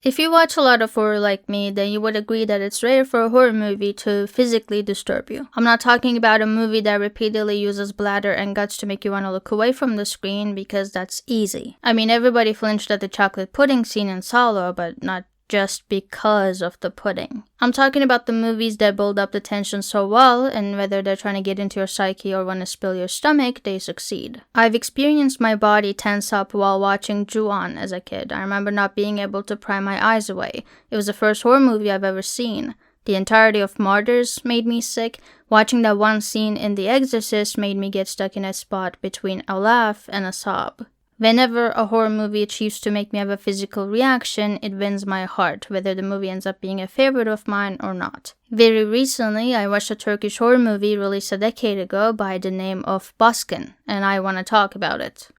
If you watch a lot of horror like me, then you would agree that it's rare for a horror movie to physically disturb you. I'm not talking about a movie that repeatedly uses bladder and guts to make you want to look away from the screen, because that's easy. I mean, everybody flinched at the chocolate pudding scene in Solo, but not just because of the pudding. I'm talking about the movies that build up the tension so well, and whether they're trying to get into your psyche or want to spill your stomach, they succeed. I've experienced my body tense up while watching Ju-on as a kid. I remember not being able to pry my eyes away. It was the first horror movie I've ever seen. The entirety of Martyrs made me sick. Watching that one scene in The Exorcist made me get stuck in a spot between a laugh and a sob. Whenever a horror movie achieves to make me have a physical reaction, it wins my heart, whether the movie ends up being a favorite of mine or not. Very recently, I watched a Turkish horror movie released a decade ago by the name of Baskın, and I want to talk about it.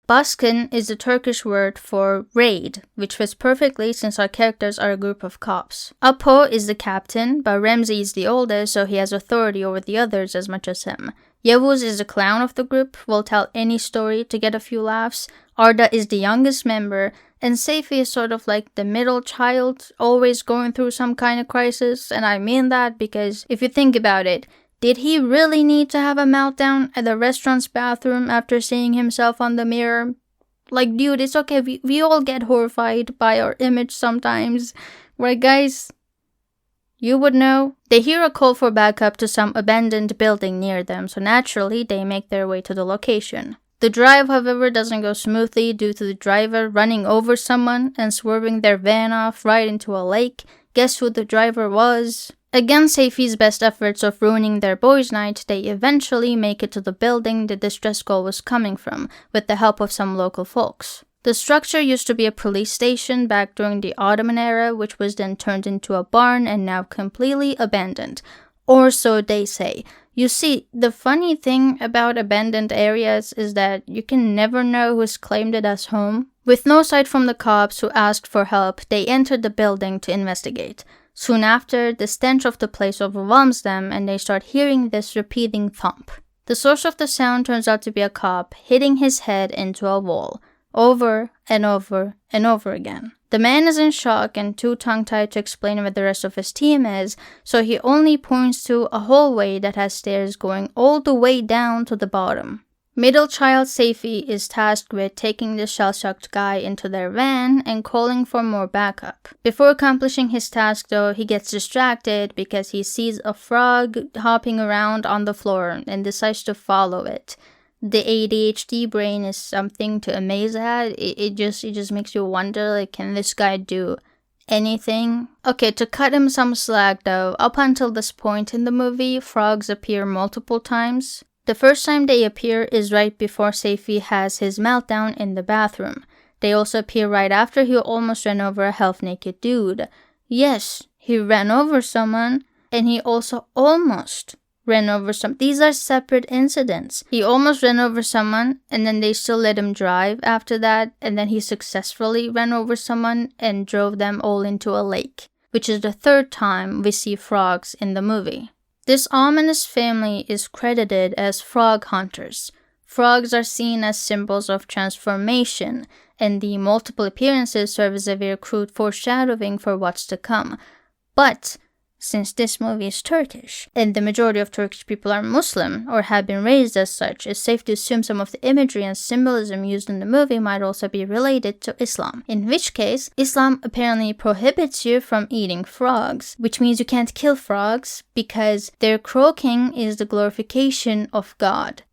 Baskın is the Turkish word for raid, which fits perfectly since our characters are a group of cops. Apo is the captain, but Remzi is the oldest, so he has authority over the others as much as him. Yavuz is the clown of the group, will tell any story to get a few laughs. Arda is the youngest member, and Seyfi is sort of like the middle child, always going through some kind of crisis, and I mean that because if you think about it, did he really need to have a meltdown at the restaurant's bathroom after seeing himself on the mirror? Like, dude, it's okay, we all get horrified by our image sometimes, right guys? You would know. They hear a call for backup to some abandoned building near them, so naturally they make their way to the location. The drive, however, doesn't go smoothly due to the driver running over someone and swerving their van off right into a lake. Guess who the driver was? Against Seyfi's best efforts of ruining their boys' night, they eventually make it to the building the distress call was coming from, with the help of some local folks. The structure used to be a police station back during the Ottoman era, which was then turned into a barn and now completely abandoned. Or so they say. You see, the funny thing about abandoned areas is that you can never know who's claimed it as home. With no sight from the cops who asked for help, they entered the building to investigate. Soon after, the stench of the place overwhelms them and they start hearing this repeating thump. The source of the sound turns out to be a cop hitting his head into a wall. Over and over and over again. The man is in shock and too tongue-tied to explain where the rest of his team is, so he only points to a hallway that has stairs going all the way down to the bottom. Middle child Seyfi is tasked with taking the shell-shocked guy into their van and calling for more backup. Before accomplishing his task though, he gets distracted because he sees a frog hopping around on the floor and decides to follow it. The ADHD brain is something to amaze at. It just makes you wonder, like, can this guy do anything? Okay, to cut him some slack though, up until this point in the movie, frogs appear multiple times. The first time they appear is right before Seyfi has his meltdown in the bathroom. They also appear right after he almost ran over a half-naked dude. Yes, he ran over someone, and he also almost ran over some. These are separate incidents. He almost ran over someone, and then they still let him drive after that, and then he successfully ran over someone and drove them all into a lake, which is the third time we see frogs in the movie. This ominous family is credited as frog hunters. Frogs are seen as symbols of transformation, and the multiple appearances serve as a very crude foreshadowing for what's to come. But since this movie is Turkish, and the majority of Turkish people are Muslim or have been raised as such, it's safe to assume some of the imagery and symbolism used in the movie might also be related to Islam. In which case, Islam apparently prohibits you from eating frogs, which means you can't kill frogs because their croaking is the glorification of God,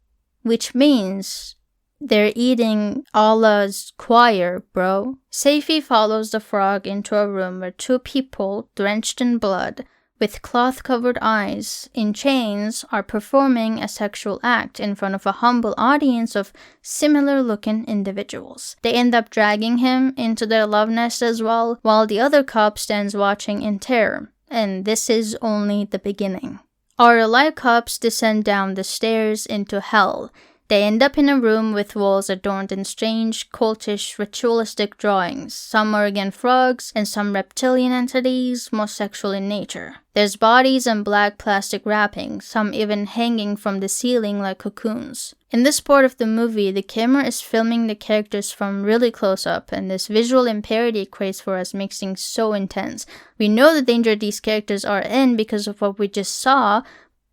which means they're eating Allah's choir, bro. Seyfi follows the frog into a room where two people, drenched in blood, with cloth-covered eyes, in chains, are performing a sexual act in front of a humble audience of similar-looking individuals. They end up dragging him into their love nest as well, while the other cop stands watching in terror. And this is only the beginning. Our alive cops descend down the stairs into hell. They end up in a room with walls adorned in strange, cultish, ritualistic drawings. Some are again frogs, and some reptilian entities, more sexual in nature. There's bodies and black plastic wrapping, some even hanging from the ceiling like cocoons. In this part of the movie, the camera is filming the characters from really close up, and this visual impurity it creates for us makes things so intense. We know the danger these characters are in because of what we just saw,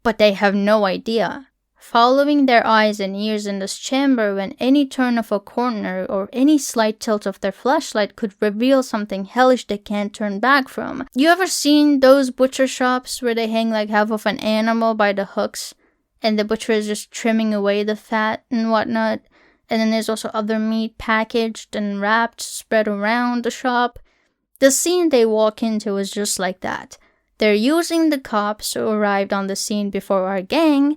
but they have no idea. Following their eyes and ears in this chamber when any turn of a corner or any slight tilt of their flashlight could reveal something hellish they can't turn back from. You ever seen those butcher shops where they hang like half of an animal by the hooks and the butcher is just trimming away the fat and whatnot? And then there's also other meat packaged and wrapped, spread around the shop. The scene they walk into is just like that. They're using the cops who arrived on the scene before our gang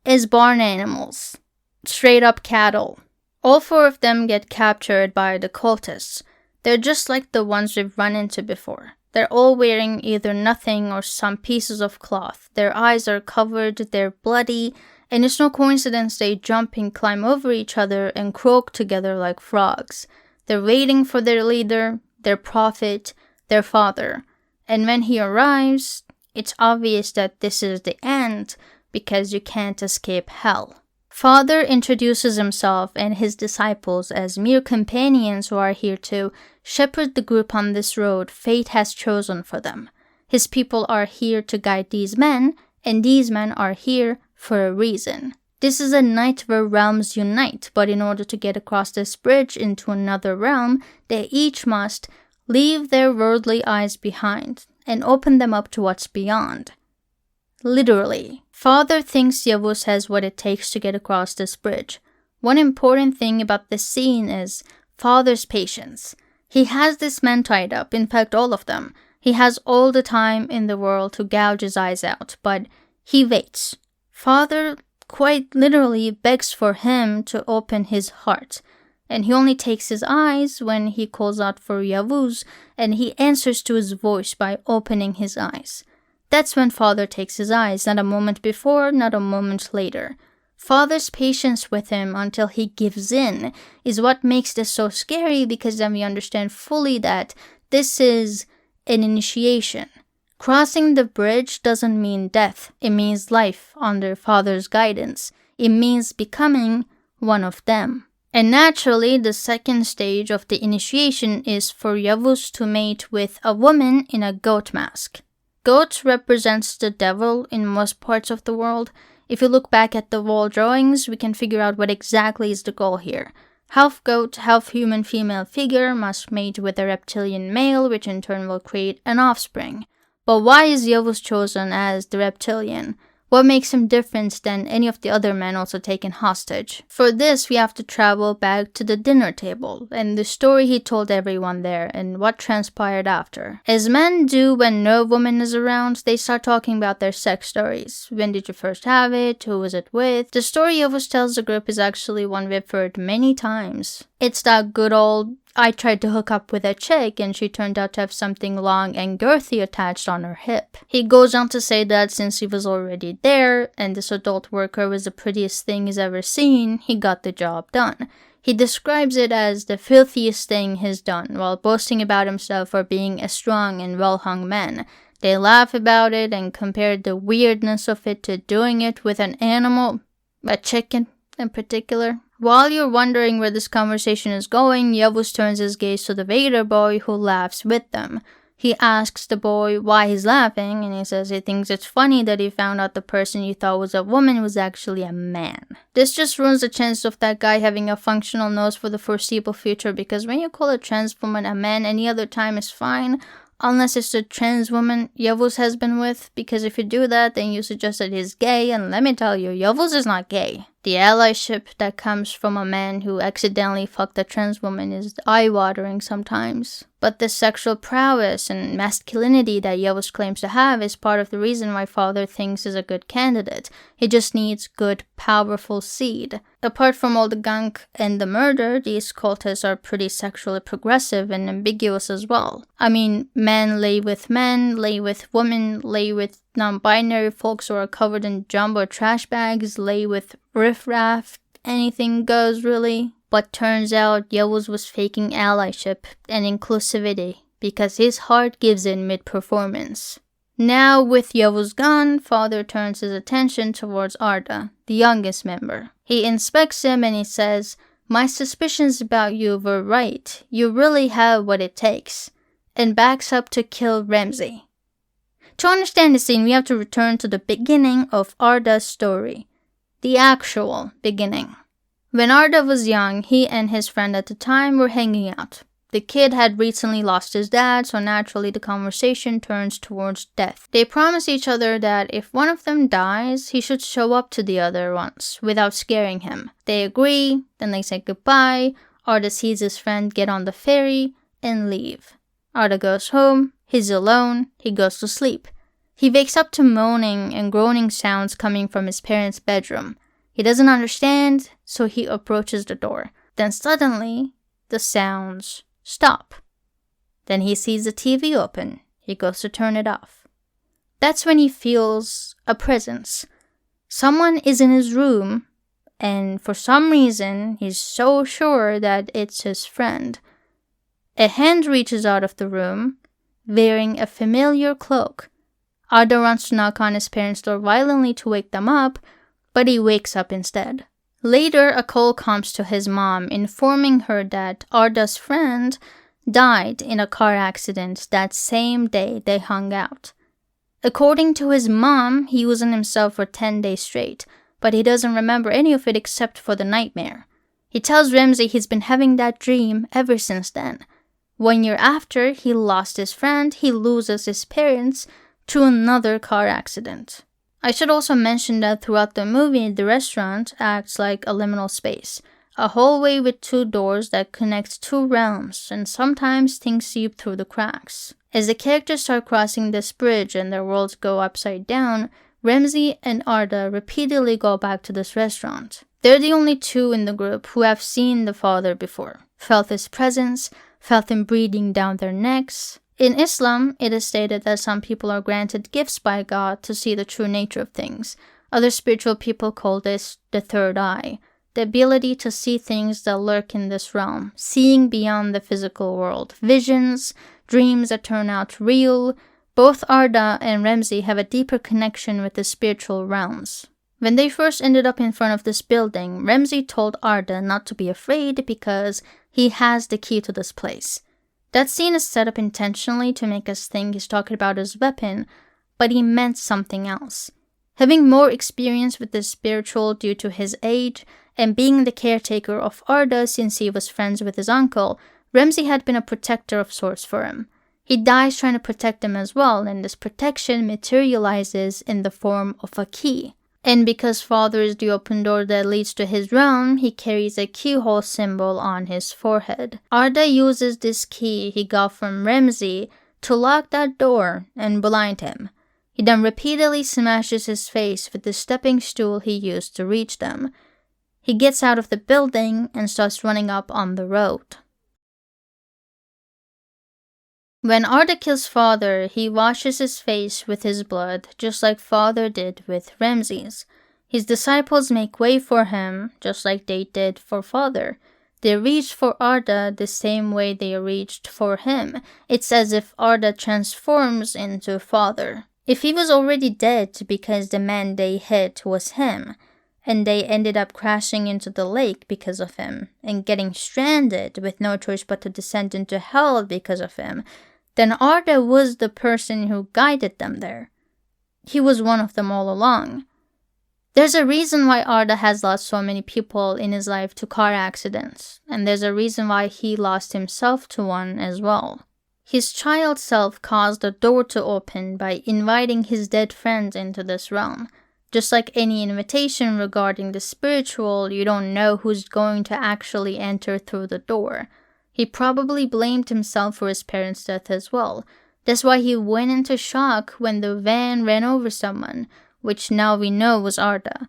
as barn animals. Straight up cattle. All 4 of them get captured by the cultists. They're just like the ones we've run into before. They're all wearing either nothing or some pieces of cloth. Their eyes are covered, they're bloody, and it's no coincidence they jump and climb over each other and croak together like frogs. They're waiting for their leader, their prophet, their father. And when he arrives, it's obvious that this is the end, because you can't escape hell. Father introduces himself and his disciples as mere companions who are here to shepherd the group on this road fate has chosen for them. His people are here to guide these men, and these men are here for a reason. This is a night where realms unite, but in order to get across this bridge into another realm, they each must leave their worldly eyes behind and open them up to what's beyond. Literally. Father thinks Yavuz has what it takes to get across this bridge. One important thing about this scene is Father's patience. He has this man tied up, in fact all of them. He has all the time in the world to gouge his eyes out, but he waits. Father quite literally begs for him to open his heart. And he only takes his eyes when he calls out for Yavuz, and he answers to his voice by opening his eyes. That's when Father takes his eyes, not a moment before, not a moment later. Father's patience with him until he gives in is what makes this so scary, because then we understand fully that this is an initiation. Crossing the bridge doesn't mean death. It means life under Father's guidance. It means becoming one of them. And naturally, the second stage of the initiation is for Yavuz to mate with a woman in a goat mask. Goat represents the devil in most parts of the world. If you look back at the wall drawings, we can figure out what exactly is the goal here. Half goat, half human female figure must mate with a reptilian male, which in turn will create an offspring. But why is Yavuz chosen as the reptilian? What makes him different than any of the other men also taken hostage? For this, we have to travel back to the dinner table and the story he told everyone there and what transpired after. As men do when no woman is around, they start talking about their sex stories. When did you first have it? Who was it with? The story Yavuz tells the group is actually one we've heard many times. It's that good old, I tried to hook up with a chick and she turned out to have something long and girthy attached on her hip. He goes on to say that since he was already there and this adult worker was the prettiest thing he's ever seen, he got the job done. He describes it as the filthiest thing he's done while boasting about himself for being a strong and well-hung man. They laugh about it and compare the weirdness of it to doing it with an animal, a chicken in particular. While you're wondering where this conversation is going, Yavuz turns his gaze to the waiter boy who laughs with them. He asks the boy why he's laughing, and he says he thinks it's funny that he found out the person you thought was a woman was actually a man. This just ruins the chance of that guy having a functional nose for the foreseeable future, because when you call a trans woman a man any other time is fine, unless it's the trans woman Yavuz has been with, because if you do that, then you suggest that he's gay, and let me tell you, Yavuz is not gay. The allyship that comes from a man who accidentally fucked a trans woman is eye-watering sometimes. But the sexual prowess and masculinity that Yavuz claims to have is part of the reason why Father thinks he's a good candidate. He just needs good, powerful seed. Apart from all the gunk and the murder, these cultists are pretty sexually progressive and ambiguous as well. I mean, men lay with men, lay with women, lay with non-binary folks who are covered in jumbo trash bags, lay with riffraff, anything goes really. But turns out Yavuz was faking allyship and inclusivity because his heart gives in mid-performance. Now, with Yavuz gone, father turns his attention towards Arda, the youngest member. He inspects him and he says, "My suspicions about you were right. You really have what it takes," and backs up to kill Ramsey. To understand the scene, we have to return to the beginning of Arda's story. The actual beginning. When Arda was young, he and his friend at the time were hanging out. The kid had recently lost his dad, so naturally the conversation turns towards death. They promise each other that if one of them dies, he should show up to the other once, without scaring him. They agree, then they say goodbye. Arda sees his friend get on the ferry and leave. Arda goes home, he's alone, he goes to sleep. He wakes up to moaning and groaning sounds coming from his parents' bedroom. He doesn't understand, so he approaches the door. Then suddenly, the sounds stop. Then he sees the TV open. He goes to turn it off. That's when he feels a presence. Someone is in his room, and for some reason, he's so sure that it's his friend. A hand reaches out of the room, wearing a familiar cloak. Arda runs to knock on his parents' door violently to wake them up, but he wakes up instead. Later, a call comes to his mom, informing her that Arda's friend died in a car accident that same day they hung out. According to his mom, he wasn't himself for 10 days straight, but he doesn't remember any of it except for the nightmare. He tells Ramsey he's been having that dream ever since then. 1 year after he lost his friend, he loses his parents to another car accident. I should also mention that throughout the movie, the restaurant acts like a liminal space, a hallway with 2 doors that connect 2 realms, and sometimes things seep through the cracks. As the characters start crossing this bridge and their worlds go upside down, Ramsey and Arda repeatedly go back to this restaurant. They're the only 2 in the group who have seen the father before, felt his presence, felt him breathing down their necks. In Islam, it is stated that some people are granted gifts by God to see the true nature of things. Other spiritual people call this the third eye, the ability to see things that lurk in this realm, seeing beyond the physical world, visions, dreams that turn out real. Both Arda and Ramsey have a deeper connection with the spiritual realms. When they first ended up in front of this building, Ramsey told Arda not to be afraid because he has the key to this place. That scene is set up intentionally to make us think he's talking about his weapon, but he meant something else. Having more experience with the spiritual due to his age, and being the caretaker of Arda since he was friends with his uncle, Ramsey had been a protector of sorts for him. He dies trying to protect him as well, and this protection materializes in the form of a key. And because father is the open door that leads to his realm, he carries a keyhole symbol on his forehead. Arda uses this key he got from Ramsey to lock that door and blind him. He then repeatedly smashes his face with the stepping stool he used to reach them. He gets out of the building and starts running up on the road. When Arda kills father, he washes his face with his blood, just like father did with Ramsey's. His disciples make way for him, just like they did for father. They reach for Arda the same way they reached for him. It's as if Arda transforms into father. If he was already dead because the man they hit was him, and they ended up crashing into the lake because of him, and getting stranded with no choice but to descend into hell because of him, then Arda was the person who guided them there. He was one of them all along. There's a reason why Arda has lost so many people in his life to car accidents, and there's a reason why he lost himself to one as well. His child self caused the door to open by inviting his dead friends into this realm. Just like any invitation regarding the spiritual, you don't know who's going to actually enter through the door. He probably blamed himself for his parents' death as well. That's why he went into shock when the van ran over someone, which now we know was Arda.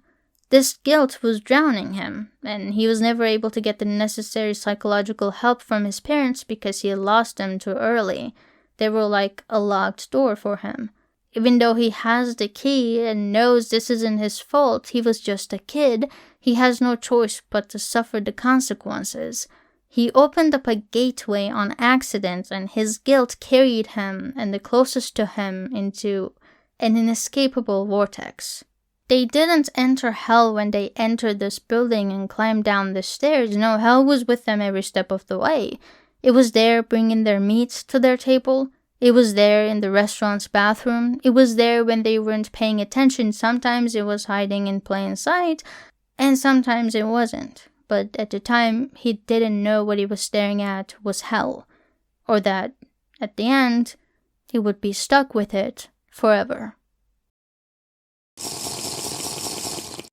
This guilt was drowning him, and he was never able to get the necessary psychological help from his parents because he had lost them too early. They were like a locked door for him. Even though he has the key and knows this isn't his fault, he was just a kid, he has no choice but to suffer the consequences. He opened up a gateway on accident, and his guilt carried him and the closest to him into an inescapable vortex. They didn't enter hell when they entered this building and climbed down the stairs. No, hell was with them every step of the way. It was there bringing their meats to their table. It was there in the restaurant's bathroom. It was there when they weren't paying attention. Sometimes it was hiding in plain sight, and sometimes it wasn't. But at the time, he didn't know what he was staring at was hell, or that, at the end, he would be stuck with it forever.